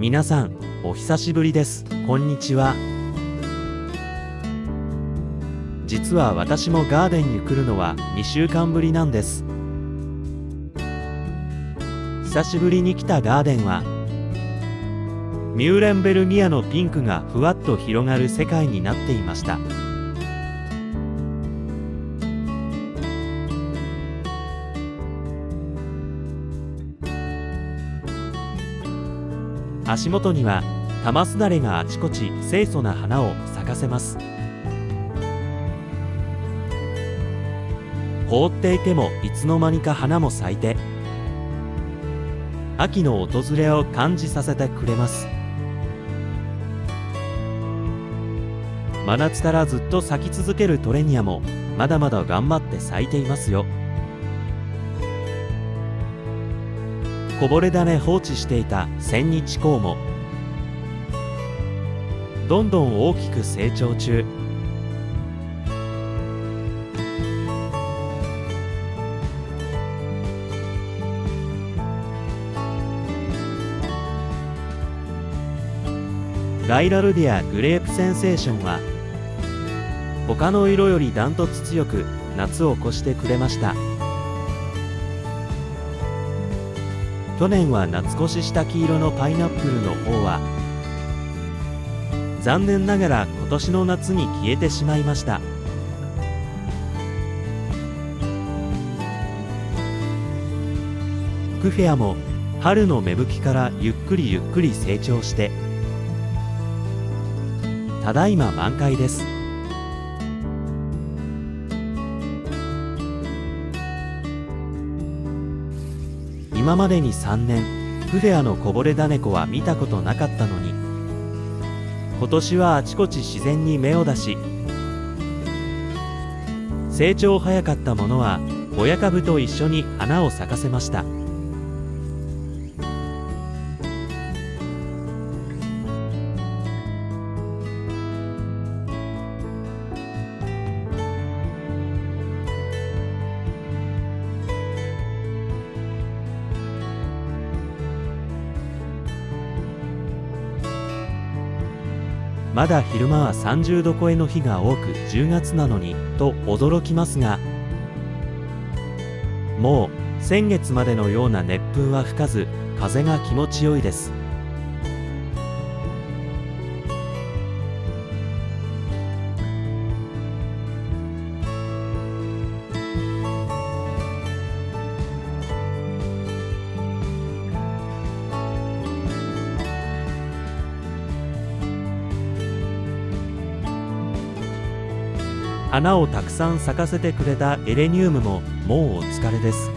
皆さん、お久しぶりです。こんにちは。実は私もガーデンに来るのは2週間ぶりなんです。久しぶりに来たガーデンは、ミューレンベルギアのピンクがふわっと広がる世界になっていました。足元には玉すだれがあちこち清楚な花を咲かせます。凍っていてもいつの間にか花も咲いて、秋の訪れを感じさせてくれます。真夏からずっと咲き続けるトレニアもまだまだ頑張って咲いていますよ。こぼれ種放置していた千日紅もどんどん大きく成長中。ガイラルディアグレープセンセーションは他の色よりダントツ強く夏を越してくれました。去年は夏越しした黄色のパイナップルの方は残念ながら今年の夏に消えてしまいました。クフェアも春の芽吹きからゆっくりゆっくり成長してただいま満開です。今までに3年クフェアのこぼれ種子は見たことなかったのに、今年はあちこち自然に芽を出し、成長早かったものは親株と一緒に花を咲かせました。まだ昼間は30度超えの日が多く10月なのにと驚きますが、もう先月までのような熱風は吹かず風が気持ちよいです。花をたくさん咲かせてくれたエレニウムももうお疲れです。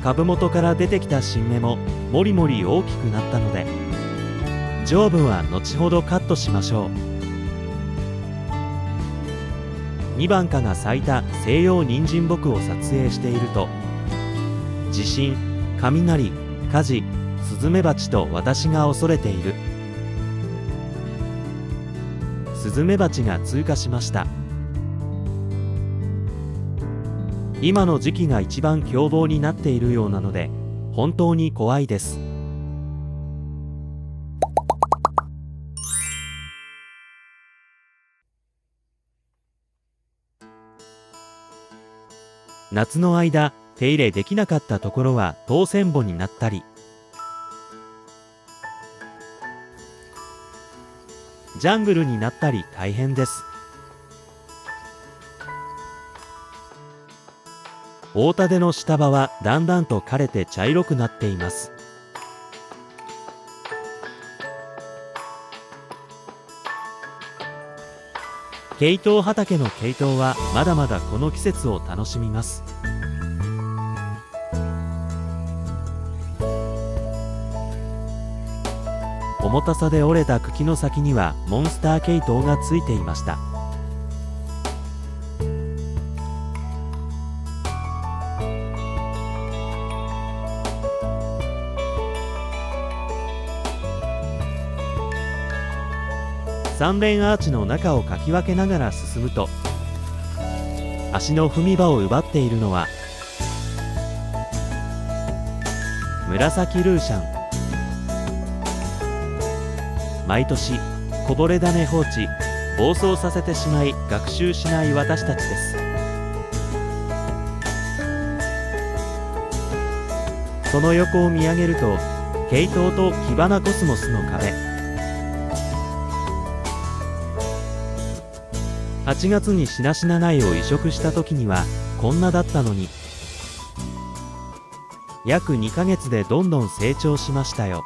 株元から出てきた新芽ももりもり大きくなったので、上部は後ほどカットしましょう。2番花が咲いた西洋人参木を撮影していると、地震、雷、火事、スズメバチと私が恐れている。スズメバチが通過しました。今の時期が一番凶暴になっているようなので本当に怖いです。夏の間手入れできなかったところは当選簿になったり、ジャングルになったり大変です。大蓼の下葉はだんだんと枯れて茶色くなっています。ケイトウ畑のケイトウはまだまだこの季節を楽しみます。重たさで折れた茎の先にはモンスターケイトウがついていました。三連アーチの中をかき分けながら進むと、足の踏み場を奪っているのは紫ルーシャン。毎年こぼれ種放置、暴走させてしまい学習しない私たちです。その横を見上げると、ケイトウとキバナコスモスの壁。8月にしなしな苗を移植した時にはこんなだったのに、約2ヶ月でどんどん成長しましたよ。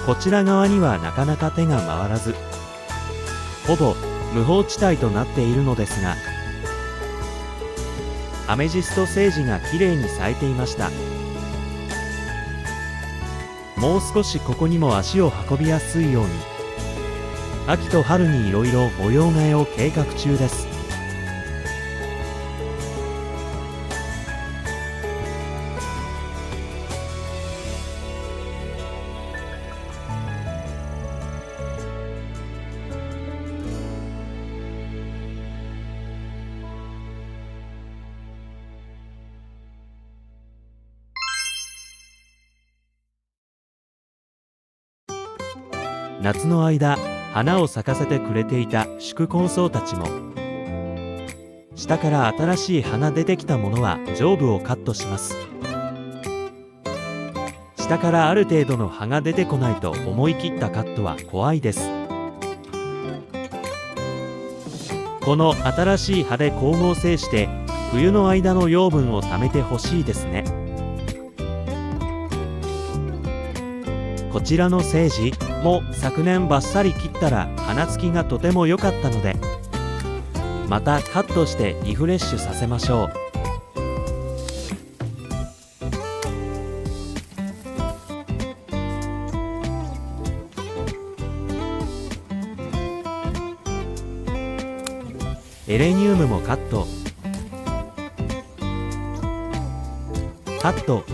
こちら側にはなかなか手が回らず、ほぼ無法地帯となっているのですが、アメジストセージがきれいに咲いていました。もう少しここにも足を運びやすいように、秋と春にいろいろ模様替えを計画中です。夏の間、花を咲かせてくれていた宿根草たちも、下から新しい花出てきたものは上部をカットします。下からある程度の葉が出てこないと思い切ったカットは怖いです。この新しい葉で光合成して冬の間の養分を貯めてほしいですね。こちらのセージも昨年バッサリ切ったら花つきがとても良かったので、またカットしてリフレッシュさせましょう。エレニウムもカット、カット、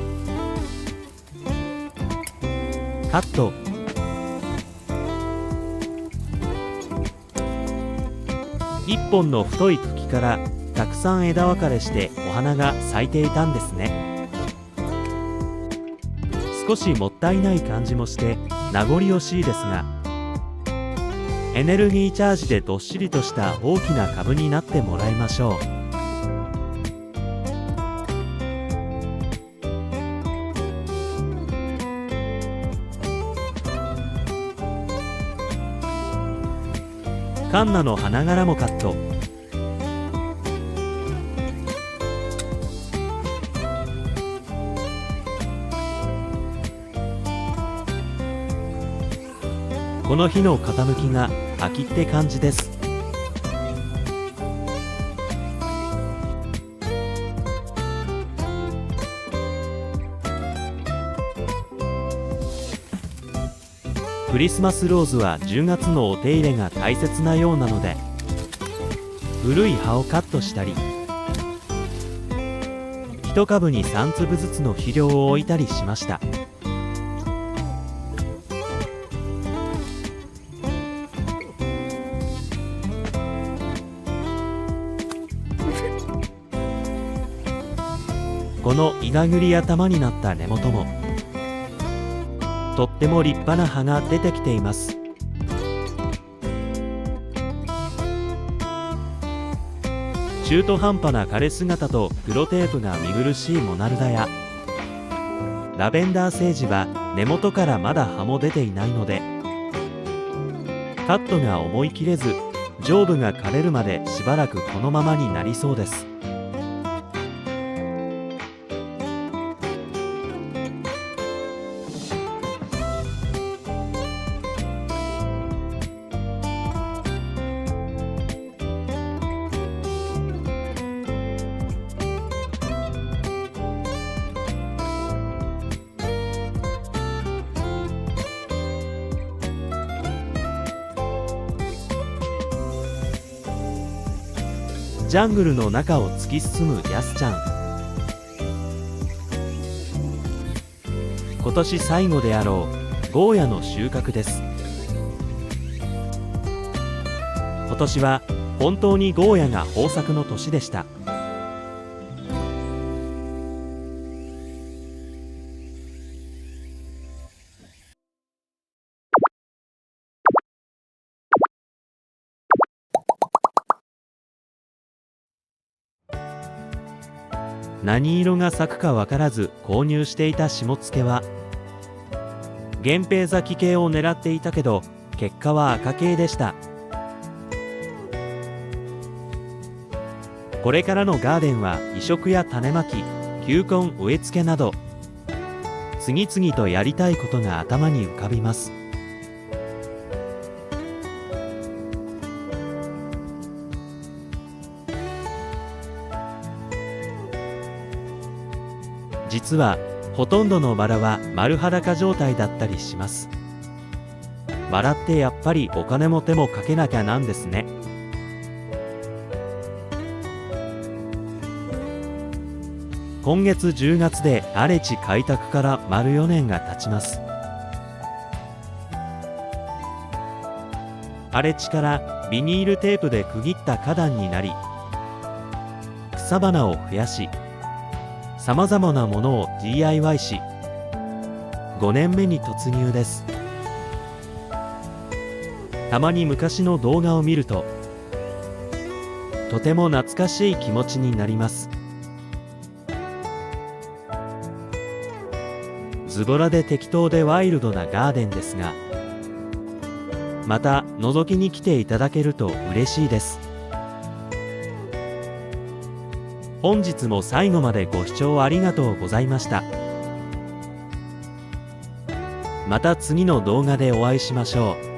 カット。一本の太い茎からたくさん枝分かれしてお花が咲いていたんですね。少しもったいない感じもして名残惜しいですが、エネルギーチャージでどっしりとした大きな株になってもらいましょう。カンナの花柄もカット。この日の傾きが秋って感じです。クリスマスローズは10月のお手入れが大切なようなので、古い葉をカットしたり、1株に3粒ずつの肥料を置いたりしました。このイガグリ頭になった根元もとっても立派な葉が出てきています。中途半端な枯れ姿と黒テープが見苦しいモナルダやラベンダーセージは根元からまだ葉も出ていないので、カットが思い切れず上部が枯れるまでしばらくこのままになりそうです。ジャングルの中を突き進むヤスちゃん。今年最後であろうゴーヤの収穫です。今年は本当にゴーヤが豊作の年でした。何色が咲くかわからず購入していた下野は、源平咲き系を狙っていたけど結果は赤系でした。これからのガーデンは移植や種まき、球根植え付けなど次々とやりたいことが頭に浮かびます。実はほとんどのバラは丸裸状態だったりします。バラってやっぱりお金も手もかけなきゃなんですね。今月10月で荒地開拓から丸4年が経ちます。荒地からビニールテープで区切った花壇になり、草花を増やし、さまざまなものを DIY し、5年目に突入です。たまに昔の動画を見ると、とても懐かしい気持ちになります。ズボラで適当でワイルドなガーデンですが、また覗きに来ていただけると嬉しいです。本日も最後までご視聴ありがとうございました。また次の動画でお会いしましょう。